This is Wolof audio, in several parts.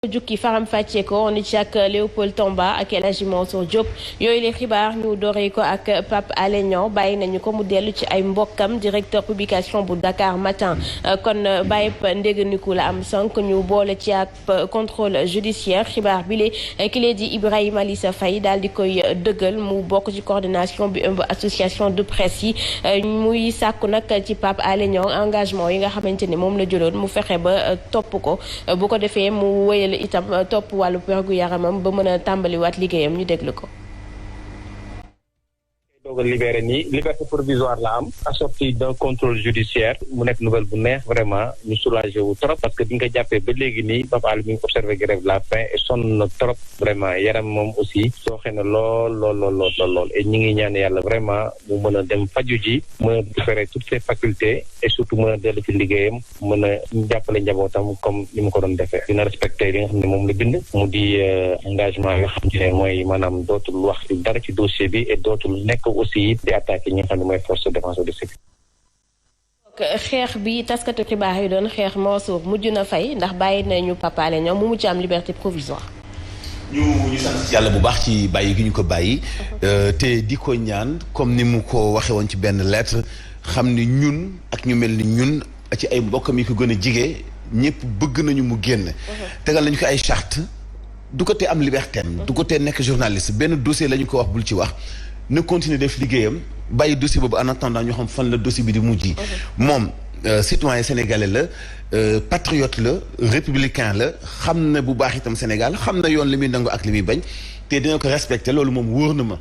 jukki faram fàccee ko ni ci ak Léopold Tomba ak El Hadji Mansour Diop yooyu les xibaar ñu dooree ko ak Pape Alé Niang bàyyi nañu ko mu dellu ci ay mbokkam directeur publication bu Dakar Matin kon bàyyib ndéganiku la am sànq ñu boole ci ak contrôle judiciaire xibaar bi ki lee di Ibrahima Lissa Faye daal di koy dëggal mu bokk ci coordination bi ëmb association de presse yi muy sàkku nag ci Pape Alé Niang engagement yi nga xamante ni moom la jëloon mu fexe ba topp ko bu ko defee mu wéyal itam topp wàllu pergu yaramam ba mën a tàmbaliwaat liggéeyam ñu déglu ko. doog a libéré nii liberté provisoire la am assorti d'un contrôle judiciaire mu nekk nouvelle bu neex vraiment ñu soulagé wu trop parce que bi nga jàppee ba léegi nii Pape Alé mi ngi observé grève la faim et sonn na trop vraiment yaram moom aussi sooxe na lool et ñi ngi ñaan yàlla vraiment mu mën a dem faju ji mën a récupérer toutes ses facultés et surtout mën a dellu ci liggéeyam mën a jàppale njabootam comme ni mu ko doon defee dina respecté li nga xam ne moom la bind mu di engagement yoo xam ne mooy maanaam dootul wax dara ci dossier bi et dootul nekk aussi di attaqué ñi nga xam ne mooy force de défense et de sécurité. xeex bi taskatu xibaar yi doon xeex Mansour mujj na fay ndax bàyyi nañu Pape Alé Niang mu mujj am liberté provisoire. ñu sant yàlla bu baax ci bàyyi gi ñu ko bàyyi. te di ko ñaan comme ni mu ko waxee woon ci benn lettre xam ni ñun ak ñu mel ni ñun ci ay mbokkam yi ko gën a jige ñëpp bëgg nañu mu génn. tegal nañu ko ay charte du ko tee am liberté am. du ko tee nekk journaliste benn dossier la ñu ko wax bul ci wax. na continuer def liggéeyam bàyyi dossier boobu en attendant ñu xam fan la dossier bi di mujj. moom citoyen sénégalais la patriote la républicain la xam na bu baax itam Sénégal xam na yoon li muy nangu ak li muy bañ te dina ko respecté loolu moom wóor na ma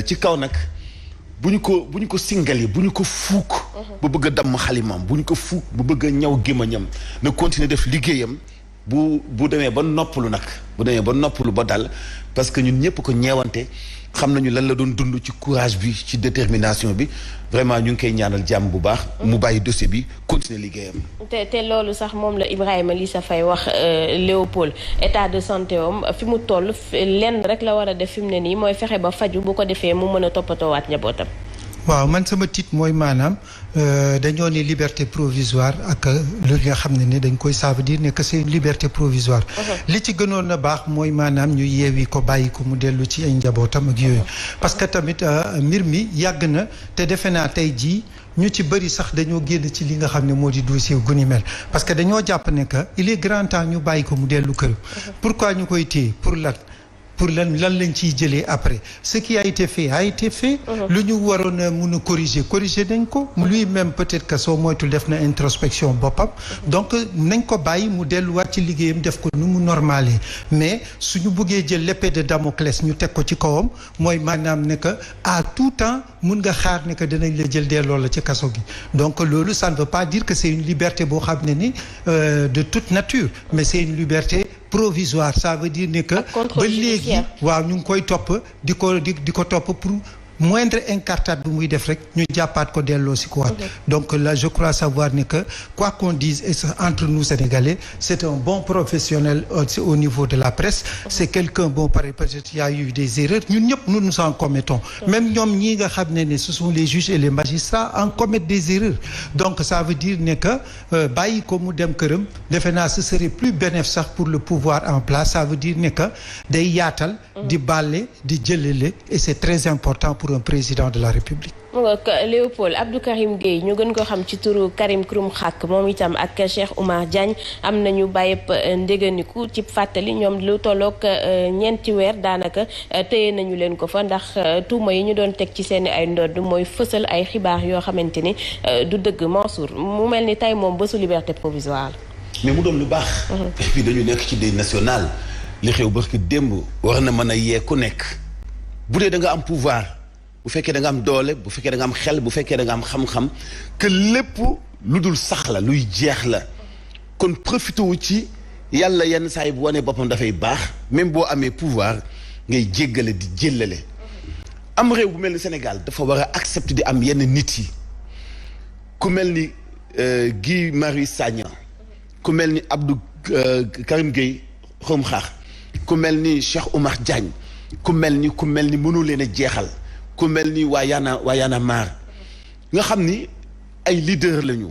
ci kaw nag bu ñu ko singali bu ñu ko fuuk ba bëgg a damm xalimaam bu ñu ko fuuk ba bëgg a ñaw gémmañam na continuer def liggéeyam bu demee ba noppalu nag bu demee ba noppalu ba dal parce que ñun ñëpp ko ñeewante xam nañu lan la doon dund ci courage bi ci détermination bi vraiment ñu ngi koy ñaanal jàmm bu baax. mu bàyyi dossier bi continuer liggéeyam. te loolu sax moom la Ibrahima Lissa Faye wax Léopold état de santé am fi mu toll lenn rek la war a def fi mu ne nii mooy fexe ba faju bu ko defee mu mën a toppatoowaat njabootam. waaw man sama titre mooy maanaam dañoo ne liberté provisoire ak lu nga xam ne dañ koy ça veut dire ne que c'est une liberté provisoire. li ci gënoon a baax mooy maanaam ñu yeewi ko bàyyi ko mu dellu ci ay njabootam ak yooyu. parce que tamit mbir mi yàgg na te defe naa tey jii ñu ci bëri sax dañoo génn ci li nga xam ne moo di dossier gu ni mel parce que dañoo jàpp ne que il est grand temps ñu bàyyi ko mu dellu këram. pourquoi ñu koy téye pour lan lañ ciy jëlee après ce qui a été fait a été fait. lu ñu waroon a mun a corriger nañ ko lui-même peut-être que soo moytul def na introspection boppam donc nañ ko bàyyi mu delluwaat ci liggéeyam def ko nu mu normalé mais suñu buggee jël l'épée de Damoclès ñu teg ko ci kawam mooy maanaam ne que à tout temps mun nga xaar ne que danañ la jël delloo la ci kaso gi donc loolu ça ne veut pas dire que c'est une liberté boo xam ne ni de toute nature mais c'est une liberté provisoire ça veut dire ne que ba léegi waaw ñu ngi koy topp di ko topp pour moindre incartade bu muy def rek ñu jàppaat ko delloo si quoi. Donc là je crois savoir ne que quoi qu'on dise et entre nous Sénégalais c'est un bon professionnel au niveau de la presse c'est quelqu'un bon peut-être il y a eu des erreurs ñun ñëpp nous en commettons même ñoom ñii nga xam ne ce sont les juges et les magistrats en commettent des erreurs donc ça veut dire ne que bàyyi ko mu dem këram defe naa ce serait plus bénéfique sax pour le pouvoir en place ça veut dire ne que day yaatal di bàlle di jëlale et c'est très important pour un président de la République. Léopold Abdou Karim Gueye ñu gën ko xam ci turu Karim Xrum Xax moom itam ak Cheikh Oumar Diagne am nañu bàyyëpp ndéganiku ci fàttali ñoom lu tolloog ñeenti weer daanaka téye nañu leen ko fa ndax tuuma yi ñu doon teg ci seen ay ndodd mooy fësal ay xibaar yoo xamante ni du dëgg Mansour mu mel ni tey moom bésu liberté provisoire la. mais mu doon lu baax. et puis dañu nekk ci deuil national li xew barki démb war na mën a yee ku nekk bu dee da nga am pouvoir. bu fekkee da nga am doole bu fekkee da nga am xel bu fekkee da nga am xam-xam que lépp lu dul sax la luy jeex la kon profité wu ci yàlla yenn saa yi bu wanee boppam dafay baax même boo amee pouvoir ngay jéggale di jëllale am réew bu mel ni Sénégal dafa war a accepter di am yenn nit yi ku mel ni Guy Marius Sagna ku mel ni Abdou Karim Gueye Xrum Xax ku mel ni Cheikh Oumar Diagne ku mel ni mënoo leen a jeexal ku mel ni waa Y'en a marre nga xam ni ay leader lañu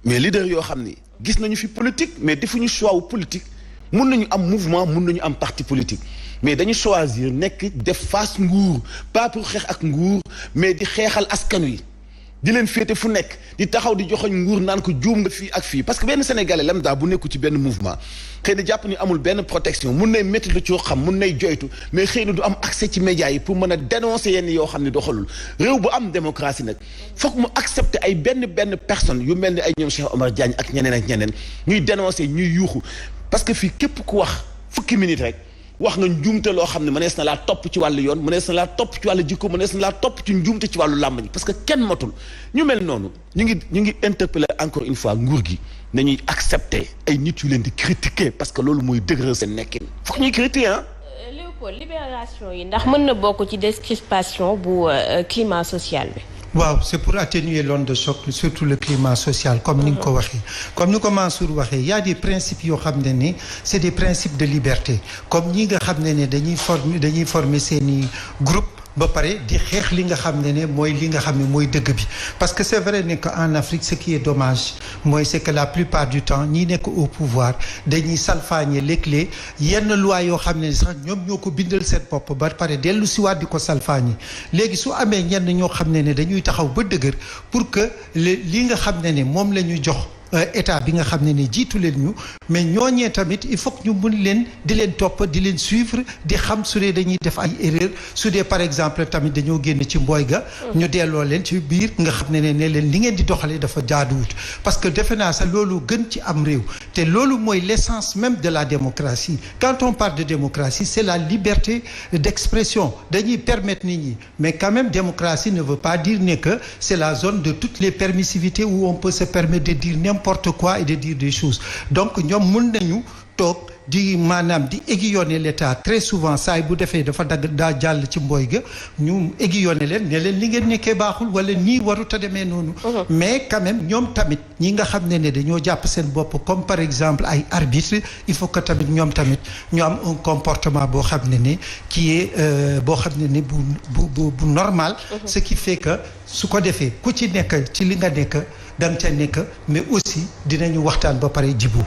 mais leader yoo xam ni gis nañu fi politique mais defuñu choix wu politique mun nañu am mouvement mun nañu am parti politique mais dañu choisir nekk def face nguur pas pour xeex ak nguur mais di xeexal askan wi di leen féete fu nekk di taxaw di joxoñ nguur naan ko juum nga fii ak fii parce que benn sénégalais lambda bu nekku ci benn mouvement xëy na jàpp ni amul benn protection mun nay métti lu ci xam mun nay joytu mais xëy na du am accès ci médias yi pour mën a dénoncer yenn yoo xam ne doxalul réew bu am démocratie nag foog mu accepter ay benn personne yu mel ni ay ñoom Cheikh Omar Diagne ak ñeneen ñuy dénoncer ñuy yuuxu parce que fii képp ku wax fukki minute rek wax nga njuumte loo xam ne mënees na laa topp ci wàllu yoon mënees na laa topp ci wàllu jikko mënees na laa topp ci njuumte ci wàllu làmb ji parce que kenn matul ñu mel noonu ñu ngi interpeller encore une fois nguur gi nañuy accepter ay nit yu leen di critiquer parce que loolu mooy dëgëral seen nekkin foog ñuy critiquer ah. Léopold libération yi ndax mën na bokk ci décrispation bu climat social bi. waaw c'est pour atténuer l'onde de choc surtout le climat social comme ni nga ko waxee comme ni ko Mansour waxee y a des principes yoo xam ne c'est des principes de liberté comme ñi nga xam ne dañuy former seeni groupe ba pare di xeex li nga xam ne mooy li nga xam ne mooy dëgg bi parce que c'est vrai ne que en Afrique ce qui est dommage mooy c'est que la plupart du temps ñi nekk au pouvoir dañuy salfaañe léeg-léeg yenn loi yoo xam ne sax ñoom ñoo ko bindal seen bopp ba pare dellu si waat di ko salfaañe léegi su amee ñenn ñoo xam ne dañuy taxaw ba dëgër pour que li nga xam ne moom la ñu jox état bi nga xam ne jiitu leen ñu mais ñooñee tamit il faut que ñu mun leen di leen topp di leen suivre di xam su dee dañuy def ay erreur su dee par exemple tamit dañoo génn ci mbooy ga ñu delloo leen ci biir nga xam ne leen li ngeen di doxalee dafa jaaduwut parce que defe naa sax loolu gën ci am réew te loolu mooy l'essence même de la démocratie quand on parle de démocratie c'est la liberté d'expression dañuy permettre nit ñi mais quand même démocratie ne veut pas dire ne que c'est la zone de toutes les permissivités où on peut se permettre de dire n'importe quoi et de dire des choses donc ñoom mun nañu toog di maanaam di aiguillonner l'État très souvent saa yi bu defee dafa daa jàll ci mbooy ga ñu aiguillonner leen ne leen li ngeen nekkee baaxul wala nii warut a demee noonu mais quand même ñoom tamit ñi nga xam ne dañoo jàpp seen bopp comme par exemple ay arbitre il faut que tamit ñoom tamit ñu am un comportement boo xam ne qui est boo xam ne bu normal ce qui fait que su ko defee ku ci nekk ci li nga nekk da nga ca nekk mais aussi dinañu waxtaan ba pare jibu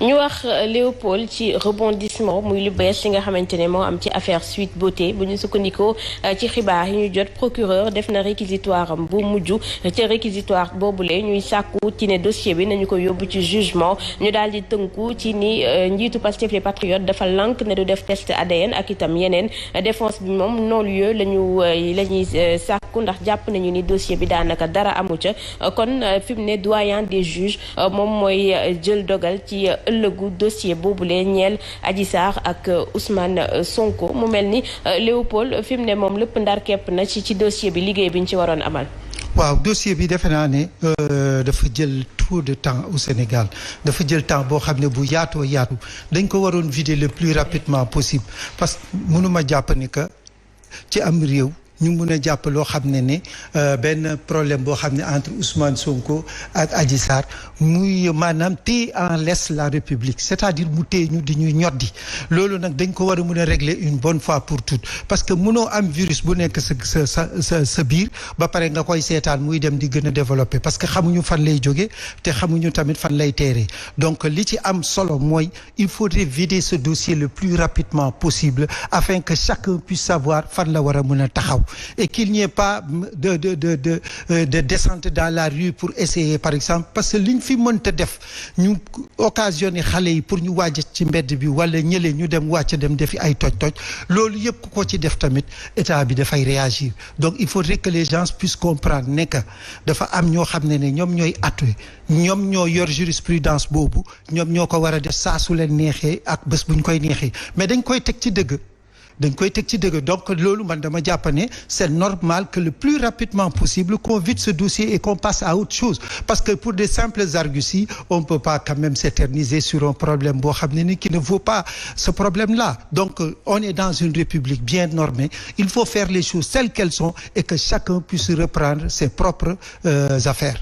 ñu wax Léopold ci rebondissement muy lu bees li nga xamante ne moo am ci affaire Sweet Beauté bu ñu sukkandikoo ci xibaar yi ñu jot procureur def na réquisitoire am bu mujj ca réquisitoire boobule ñuy sàkku ci ne dossier bi nañu ko yóbbu ci jugement ñu daal di tënku ci ni njiitu Pastef les Patriotes dafa lank ne du def test ADN ak itam yeneen défense bi moom non-lieu la ñuy sàkku ndax jàpp nañu ni dossier bi daanaka dara amu ca kon fi mu ne doyen des juges moom mooy jël dogal ci ëllëgu dossier boobule ñeel Adji Sarr ak Ousmane Sonko mu mel ni Léopold fi mu ne moom lépp ndar kepp na ci dossier bi liggéey bi ñu ci waroon amal. waaw dossier bi defe naa ne dafa jël trop de temps au Sénégal dafa jël temps boo xam ne bu yaatoo yaatu dañ ko waroon vider le plus rapidement possible parce que mënuma jàpp ni que ci am réew ñu mun a jàpp loo xam ne benn problème boo xam ne entre Ousmane Sonko ak Adji Sarr muy maanaam téye en laisse la République c'est-à-dire mu téye ñu di ñuy ñoddi loolu nag dañ ko war a mun a régler une bonne fois pour toutes parce que mënoo am virus bu nekk sa biir ba pare nga koy seetaan muy dem di gën a développer parce que xamuñu fan lay jóge te xamuñu tamit fan lay teeree donc li ci am solo mooy il faudrait vider ce dossier le plus rapidement possible afin que chacun puisse savoir fan la war a mun a taxaw et qu'il n'y ait pas de descente dans la rue pour essayer par exemple parce que liñ fi mënta def ñu occasionné xale yi pour ñu wàcc ci mbedd bi wala ñële ñu dem wàcc dem defi ay toj-toj loolu yëpp ku ko ci def tamit état bi dafay réagir donc il faudrait que les gens puissent comprendre ne que dafa am ñoo xam ne ñoom ñooy attu ñoom ñoo yor jurisprudence boobu ñoom ñoo ko war a def saa su leen neexee ak bés buñ koy neexee mais dañ koy teg ci dëgg donc loolu man dama jàpp ne c'est normal que le plus rapidement possible qu'on vide ce dossier et qu'on passe à autre chose parce que pour des simples arguties on peut pas quand même s'éterniser sur un problème boo xam ne qui ne vaut pas ce problème-là donc on est dans une république bien normée il faut faire les choses telles qu'elles sont et que chacun puisse reprendre ses propres affaires